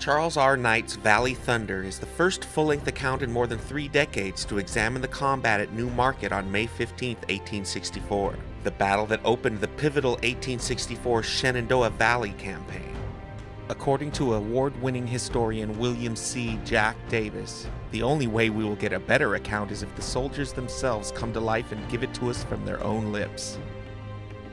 Charles R. Knight's Valley Thunder is the first full-length account in more than 3 decades to examine the combat at New Market on May 15, 1864, the battle that opened the pivotal 1864 Shenandoah Valley Campaign. According to award-winning historian William C. Jack Davis, the only way we will get a better account is if the soldiers themselves come to life and give it to us from their own lips.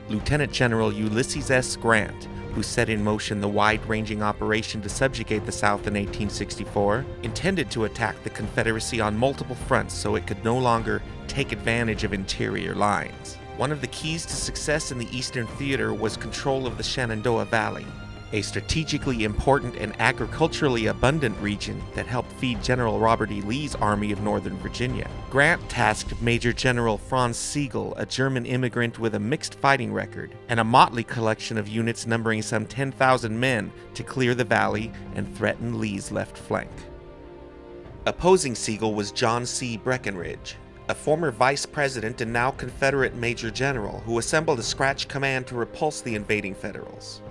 Lieutenant General Ulysses S. Grant, who set in motion the wide-ranging operation to subjugate the South in 1864, intended to attack the Confederacy on multiple fronts so it could no longer take advantage of interior lines. One of the keys to success in the Eastern Theater was control of the Shenandoah Valley, a strategically important and agriculturally abundant region that helped feed General Robert E. Lee's Army of Northern Virginia. Grant tasked Major General Franz Sigel, a German immigrant with a mixed fighting record, and a motley collection of units numbering some 10,000 men to clear the valley and threaten Lee's left flank. Opposing Sigel was John C. Breckinridge, a former vice president and now Confederate major general who assembled a scratch command to repulse the invading Federals.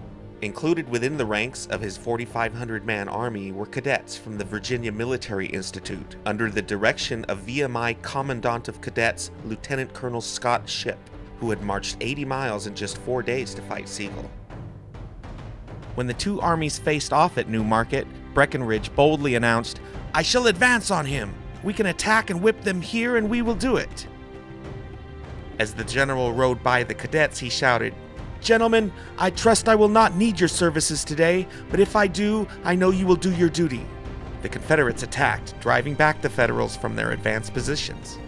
Included within the ranks of his 4,500-man army were cadets from the Virginia Military Institute, under the direction of VMI Commandant of Cadets Lieutenant Colonel Scott Shipp, who had marched 80 miles in just 4 days to fight Sigel. When the two armies faced off at New Market, Breckinridge boldly announced, "I shall advance on him. We can attack and whip them here, and we will do it." As the general rode by the cadets, he shouted, "Gentlemen, I trust I will not need your services today, but if I do, I know you will do your duty." The Confederates attacked, driving back the Federals from their advanced positions.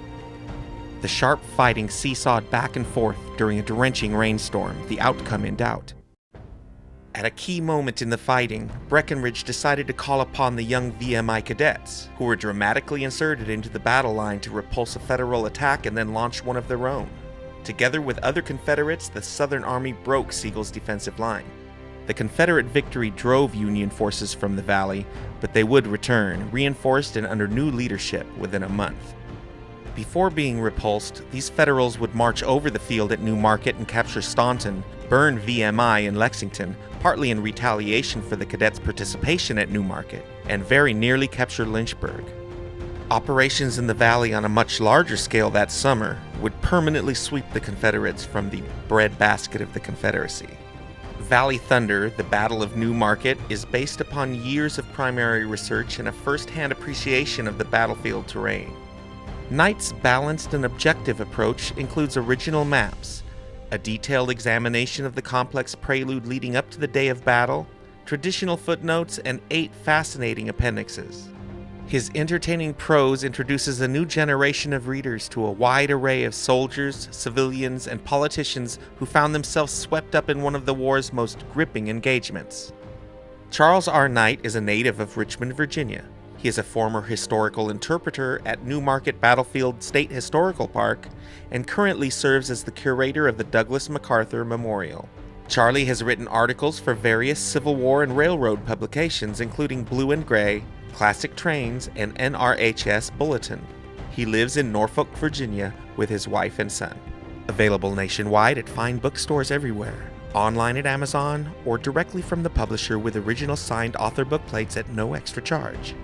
The sharp fighting seesawed back and forth during a drenching rainstorm, the outcome in doubt. At a key moment in the fighting, Breckinridge decided to call upon the young VMI cadets, who were dramatically inserted into the battle line to repulse a Federal attack and then launch one of their own. Together with other Confederates, the Southern Army broke Sigel's defensive line. The Confederate victory drove Union forces from the valley, but they would return, reinforced and under new leadership, within a month. Before being repulsed, these Federals would march over the field at New Market and capture Staunton, burn VMI in Lexington, partly in retaliation for the cadets' participation at New Market, and very nearly capture Lynchburg. Operations in the valley on a much larger scale that summer would permanently sweep the Confederates from the breadbasket of the Confederacy. Valley Thunder, the Battle of New Market, is based upon years of primary research and a first-hand appreciation of the battlefield terrain. Knight's balanced and objective approach includes original maps, a detailed examination of the complex prelude leading up to the day of battle, traditional footnotes, and 8 fascinating appendixes. His entertaining prose introduces a new generation of readers to a wide array of soldiers, civilians, and politicians who found themselves swept up in one of the war's most gripping engagements. Charles R. Knight is a native of Richmond, Virginia. He is a former historical interpreter at New Market Battlefield State Historical Park and currently serves as the curator of the Douglas MacArthur Memorial. Charlie has written articles for various Civil War and railroad publications, including Blue and Gray, Classic Trains, and NRHS Bulletin. He lives in Norfolk, Virginia, with his wife and son. Available nationwide at fine bookstores everywhere, online at Amazon, or directly from the publisher with original signed author book plates at no extra charge.